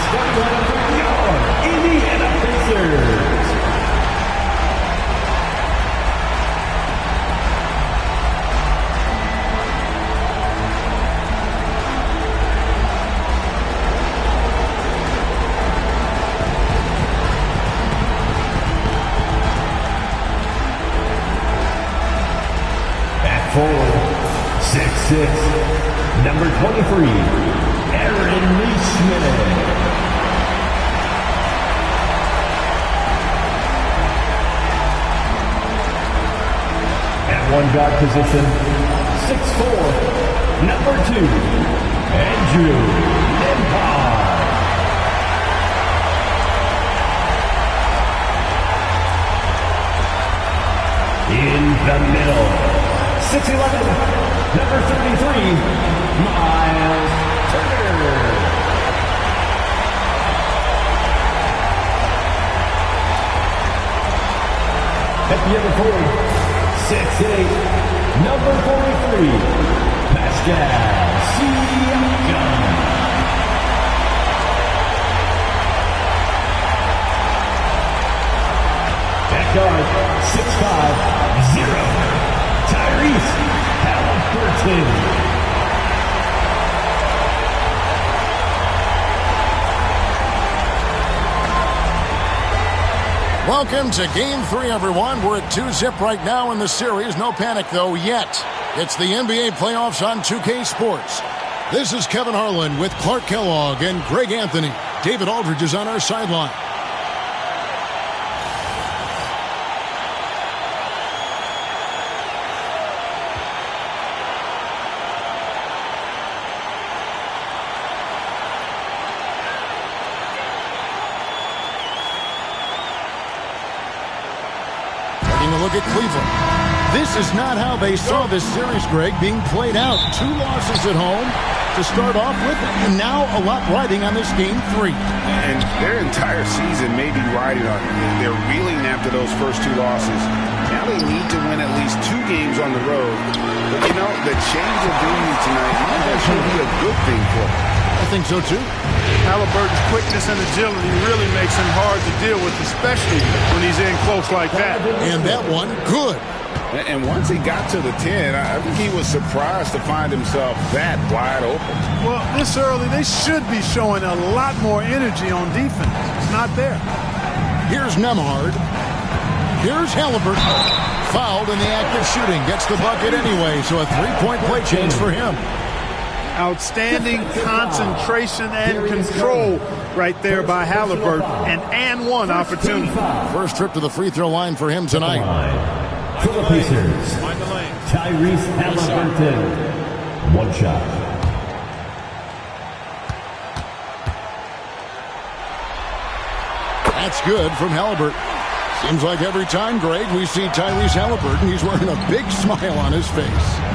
starting lineup for your Indiana Pacers. At forward, 6'6", number 23, Aaron Neesmith. At one guard position, 6'4", number 2, Andrew Nembhard. In the middle, 6'11", number 33, Miles Turner. At the other forward, 6'8", number 43, Pascal Siakam. At guard, 6'5", 0, Tyrese Halliburton. Welcome to Game 3, everyone. We're at 2-zip right now in the series. No panic, though, yet. It's the NBA playoffs on 2K Sports. This is Kevin Harlan with Clark Kellogg and Greg Anthony. David Aldridge is on our sideline. Look at Cleveland. This is not how they saw this series, Greg, being played out. 2 losses at home to start off with, and now a lot riding on this Game 3. And their entire season may be riding on it. They're reeling after those first 2 losses. Now they need to win at least 2 games on the road. But, you know, the change of venue tonight, that should be a good thing for them. I think so, too. Halliburton's quickness and agility really makes him hard to deal with, especially when he's in close like that. And that one, good. And once he got to the 10, I think he was surprised to find himself that wide open. Well, this early, they should be showing a lot more energy on defense. It's not there. Here's Nembhard. Here's Halliburton. Fouled in the act of shooting. Gets the bucket anyway, so a 3-point play change for him. Outstanding concentration and control right there by Halliburton. And one opportunity. First trip to the free throw line for him tonight. For the Pacers, Tyrese Halliburton. 1 shot. That's good from Halliburton. Seems like every time, Greg, we see Tyrese Halliburton, he's wearing a big smile on his face.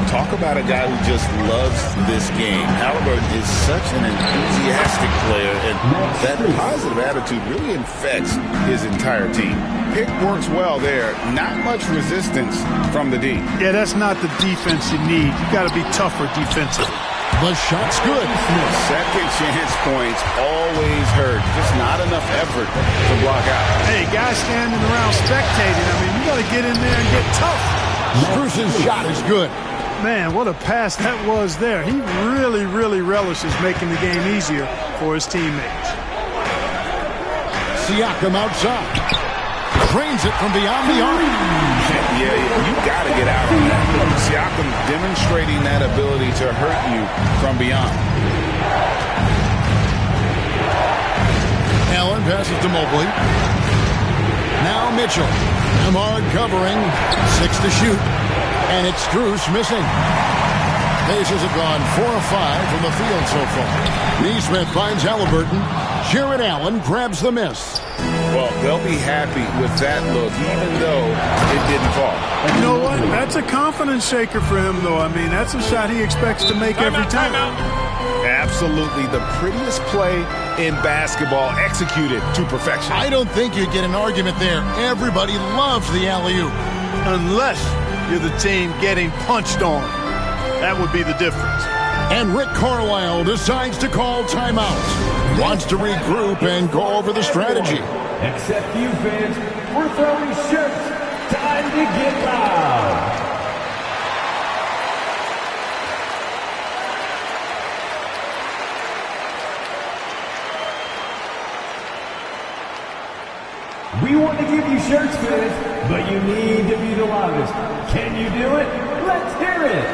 Talk about a guy who just loves this game. Halliburton is such an enthusiastic player, and that positive attitude really infects his entire team. Pick works well there. Not much resistance from the D. Yeah, that's not the defense you need. You got to be tougher defensively. The shot's good. Second chance points always hurt. Just not enough effort to block out. Hey, guys standing around spectating. I mean, you got to get in there and get tough. Spruce's shot is good. Man, what a pass that was there. He really, really relishes making the game easier for his teammates. Siakam outside. Drains it from beyond the arc. Yeah, you got to get out on that. Siakam demonstrating that ability to hurt you from beyond. Allen passes to Mobley. Now Mitchell. Nembhard covering. 6 to shoot. And it's Strus missing. Pacers have gone 4 of 5 from the field so far. Neesmith finds Halliburton. Jared Allen grabs the miss. Well, they'll be happy with that look, even though it didn't fall. You know what? That's a confidence shaker for him, though. I mean, that's a shot he expects to make every time. Absolutely the prettiest play in basketball, executed to perfection. I don't think you'd get an argument there. Everybody loves the alley-oop. Unless you're the team getting punched on. That would be the difference. And Rick Carlisle decides to call timeout. Wants to regroup and go over the strategy. Except you fans, we're throwing shirts. Time to get loud. We want to give you shirts, fans, but you need to be the loudest. Can you do it? Let's hear it.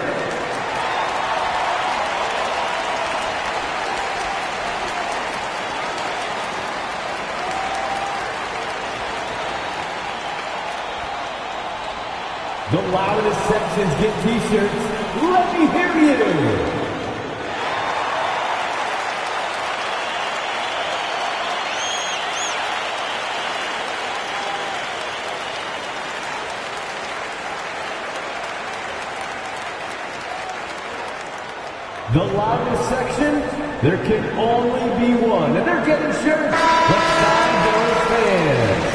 The loudest sections get t-shirts. Let me hear you. The loudest section, there can only be one. And they're getting shirts. The Cavaliers fans.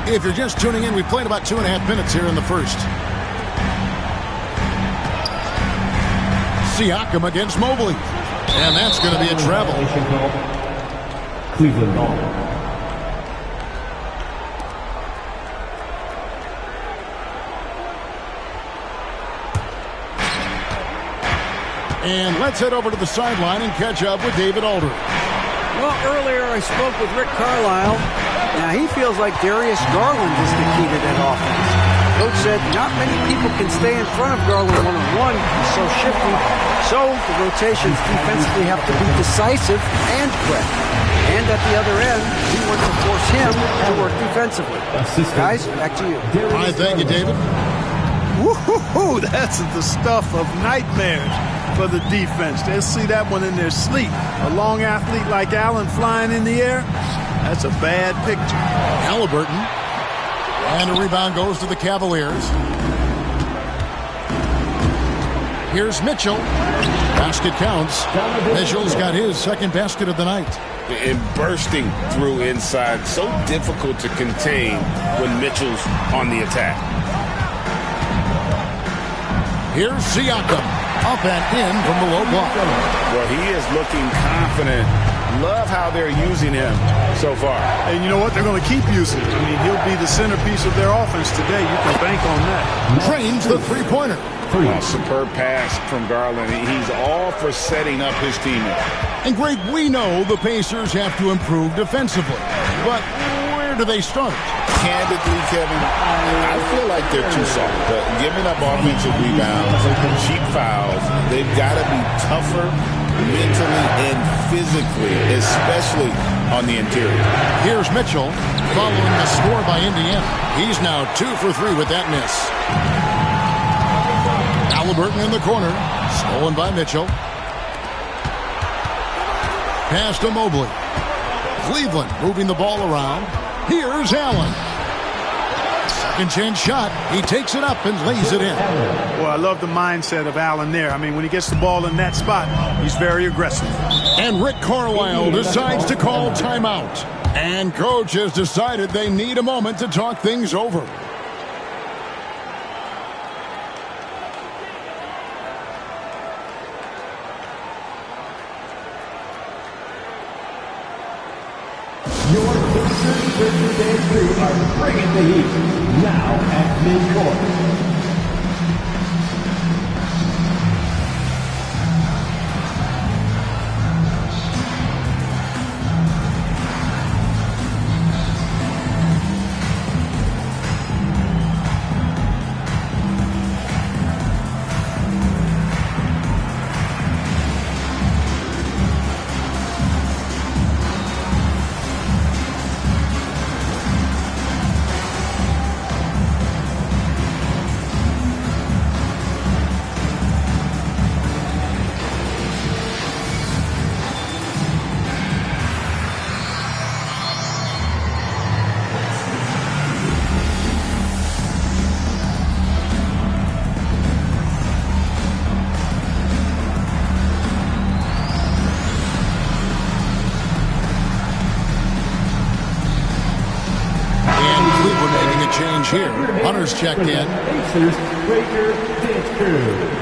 If you're just tuning in, we played about 2.5 minutes here in the first. Siakam against Mobley. And that's going to be a travel. Cleveland ball. And let's head over to the sideline and catch up with David Aldridge. Well, earlier I spoke with Rick Carlisle. Now he feels like Darius Garland is the key to that offense. Coach said not many people can stay in front of Garland one-on-one. He's so shifty. So the rotations defensively have to be decisive and quick. And at the other end, he wants to force him to work defensively. Guys, back to you. All right, thank you, David. Woo-hoo-hoo, that's the stuff of nightmares for the defense. They'll see that one in their sleep. A long athlete like Allen flying in the air, that's a bad picture. Halliburton. And a rebound goes to the Cavaliers. Here's Mitchell. Basket counts. Mitchell's got his second basket of the night. And bursting through inside. So difficult to contain when Mitchell's on the attack. Here's Siakam. Up and in from the low block. Well, he is looking confident. Love how they're using him so far. And you know what? They're going to keep using him. I mean, he'll be the centerpiece of their offense today. You can bank on that. Trains the three-pointer. Superb pass from Garland. He's all for setting up his teammates. And Greg, we know the Pacers have to improve defensively. But where do they start? Candidly, Kevin, I feel like they're too soft. Giving up offensive rebounds, cheap fouls, they've got to be tougher mentally and physically, especially on the interior. Here's Mitchell following the score by Indiana. He's now 2 for 3 with that miss. Halliburton in the corner, stolen by Mitchell. Pass to Mobley. Cleveland moving the ball around. Here's Allen. Second chance shot. He takes it up and lays it in. Well, I love the mindset of Allen there. I mean, when he gets the ball in that spot, he's very aggressive. And Rick Carlisle decides to call timeout. And coach has decided they need a moment to talk things over. Your Pacers, Bridges, and crew are bringing the heat. Now at midcourt. We're making a change here. Hunter's checked in. Pacers, Breaker dance crew.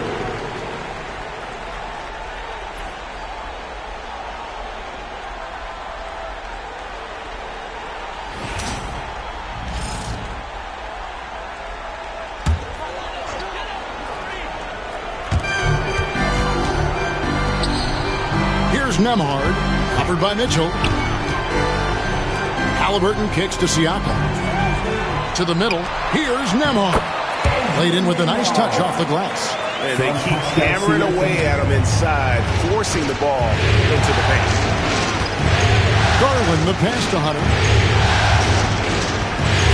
Here's Nembhard, covered by Mitchell. Halliburton kicks to Siakam. To the middle, here's Nembhard. Played in with a nice touch off the glass. And they keep hammering away at him inside, forcing the ball into the paint. Garland, the pass to Hunter.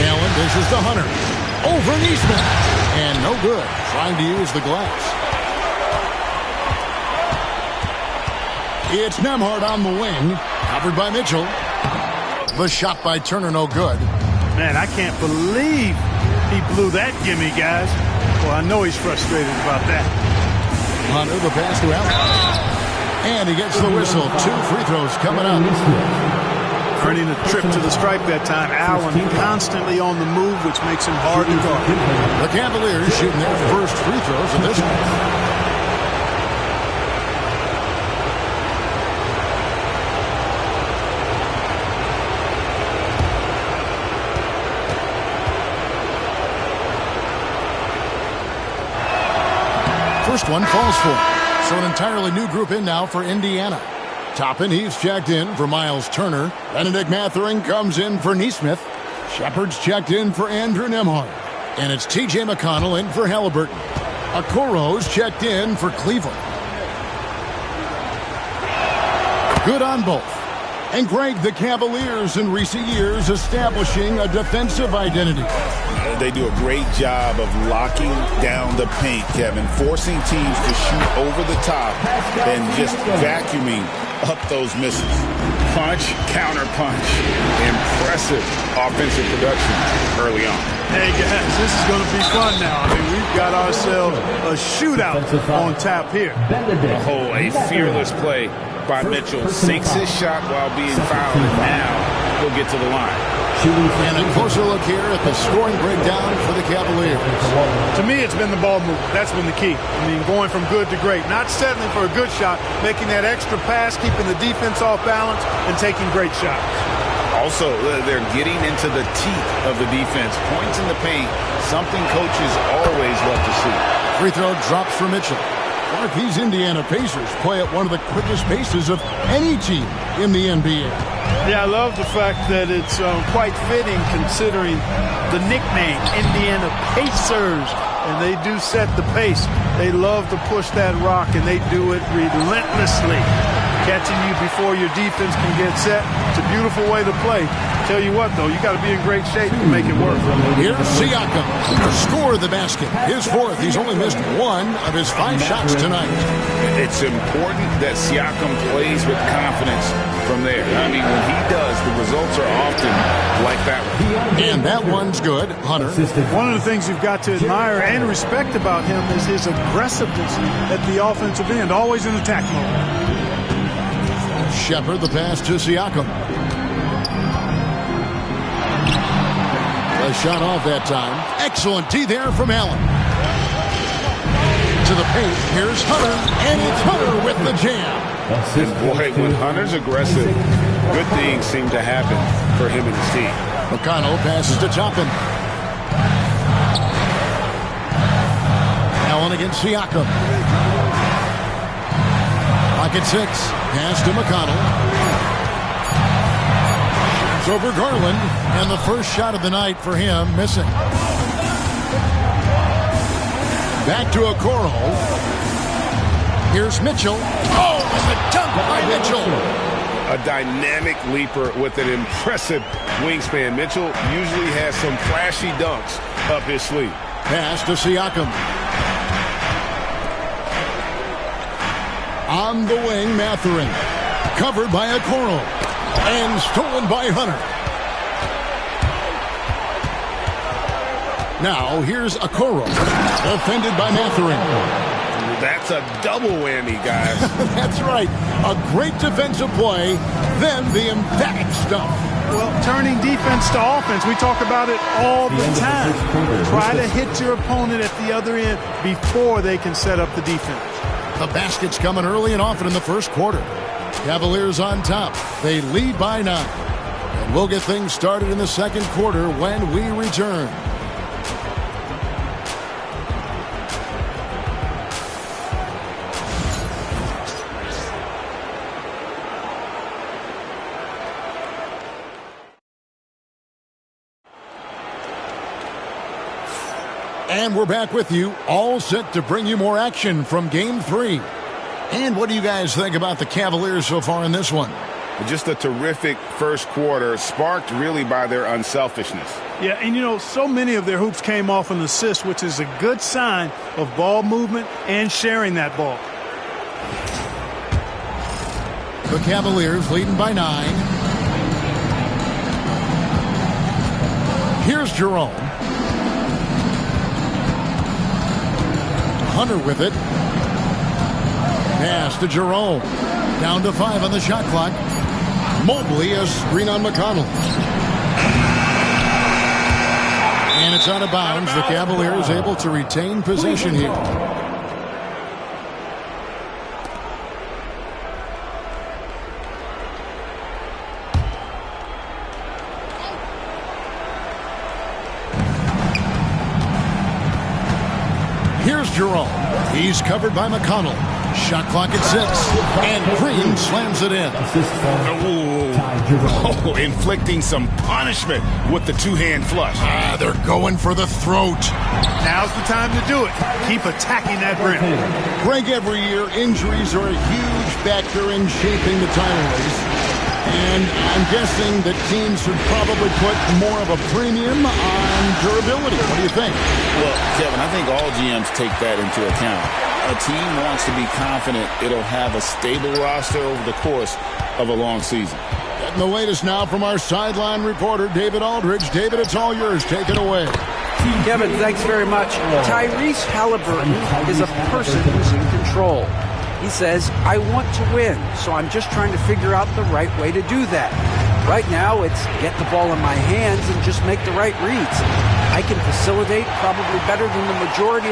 Allen dishes to Hunter. Over Neesmith. And no good, trying to use the glass. It's Nembhard on the wing, covered by Mitchell. The shot by Turner, no good. Man, I can't believe he blew that gimme, guys. Well, I know he's frustrated about that. Hunter, the pass to Allen. And he gets the whistle. 2 free throws coming up. Earning a trip to the stripe that time. Allen constantly on the move, which makes him hard to guard. The Cavaliers shooting their first free throws of this one. First one falls for him. So an entirely new group in now for Indiana. Toppin, he's checked in for Miles Turner. Benedict Mathurin comes in for Neesmith. Shepard's checked in for Andrew Nembhard. And it's T.J. McConnell in for Halliburton. Okoro's checked in for Cleveland. Good on both. And Greg, the Cavaliers in recent years establishing a defensive identity. They do a great job of locking down the paint, Kevin, forcing teams to shoot over the top and just vacuuming up those misses. Punch, counter punch. Impressive offensive production early on. Hey, guys, this is going to be fun now. I mean, we've got ourselves a shootout on tap here. Oh, a fearless play by Mitchell. Sinks his shot while being fouled, and now he'll get to the line. And a closer look here at the scoring breakdown for the Cavaliers. To me, it's been the ball movement. That's been the key. I mean, going from good to great. Not settling for a good shot, making that extra pass, keeping the defense off balance, and taking great shots. Also, they're getting into the teeth of the defense. Points in the paint, something coaches always love to see. Free throw drops for Mitchell. Mark, these Indiana Pacers play at one of the quickest paces of any team in the NBA. Yeah, I love the fact that it's quite fitting considering the nickname, Indiana Pacers. And they do set the pace. They love to push that rock, and they do it relentlessly. Catching you before your defense can get set. It's a beautiful way to play. Tell you what, though, you got to be in great shape to make it work. Here's Siakam. Score the basket. His fourth. He's only missed 1 of his 5 shots tonight. It's important that Siakam plays with confidence from there. I mean, when he does, the results are often like that one. And that one's good. Hunter. One of the things you've got to admire and respect about him is his aggressiveness at the offensive end, always in attack mode. Shepard, the pass to Siakam. A shot off that time. Excellent D there from Allen. To the paint. Here's Hunter. And it's Hunter with the jam. And boy, when Hunter's aggressive, good things seem to happen for him and his team. McConnell passes to Toppin. Allen against Siakam. Pocket 6. Pass to McConnell. It's over Garland. And the first shot of the night for him missing. Back to Okoro. Here's Mitchell. Oh, and the dunk by Mitchell. A dynamic leaper with an impressive wingspan. Mitchell usually has some flashy dunks up his sleeve. Pass to Siakam. On the wing, Mathurin. Covered by Okoro. And stolen by Hunter. Now, here's Okoro. Defended by Mathurin. That's a double whammy, guys. That's right. A great defensive play, then the emphatic stuff. Well, turning defense to offense, we talk about it all the time. Try to hit your opponent at the other end before they can set up the defense. The basket's coming early and often in the first quarter. Cavaliers on top. They lead by 9. And we'll get things started in the second quarter when we return. And we're back with you, all set to bring you more action from Game 3. And what do you guys think about the Cavaliers so far in this one? Just a terrific first quarter, sparked really by their unselfishness. Yeah, and so many of their hoops came off an assist, which is a good sign of ball movement and sharing that ball. The Cavaliers leading by 9. Here's Jerome. Hunter with it. Pass to Jerome. Down to 5 on the shot clock. Mobley a screen on McConnell. And it's out of bounds. The Cavaliers able to retain possession here. Here's Jerome. He's covered by McConnell. Shot clock at 6. And Green slams it in. Oh, inflicting some punishment with the two-hand flush. They're going for the throat. Now's the time to do it. Keep attacking that rim. Greg, every year, injuries are a huge factor in shaping the title race. And I'm guessing that teams should probably put more of a premium on durability. What do you think? Well, Kevin, I think all GMs take that into account. A team wants to be confident it'll have a stable roster over the course of a long season. Getting the latest now from our sideline reporter, David Aldridge. David, it's all yours. Take it away. Kevin, thanks very much. Tyrese Halliburton is a person who's in control. He says, I want to win, so I'm just trying to figure out the right way to do that. Right now, it's get the ball in my hands and just make the right reads. I can facilitate probably better than the majority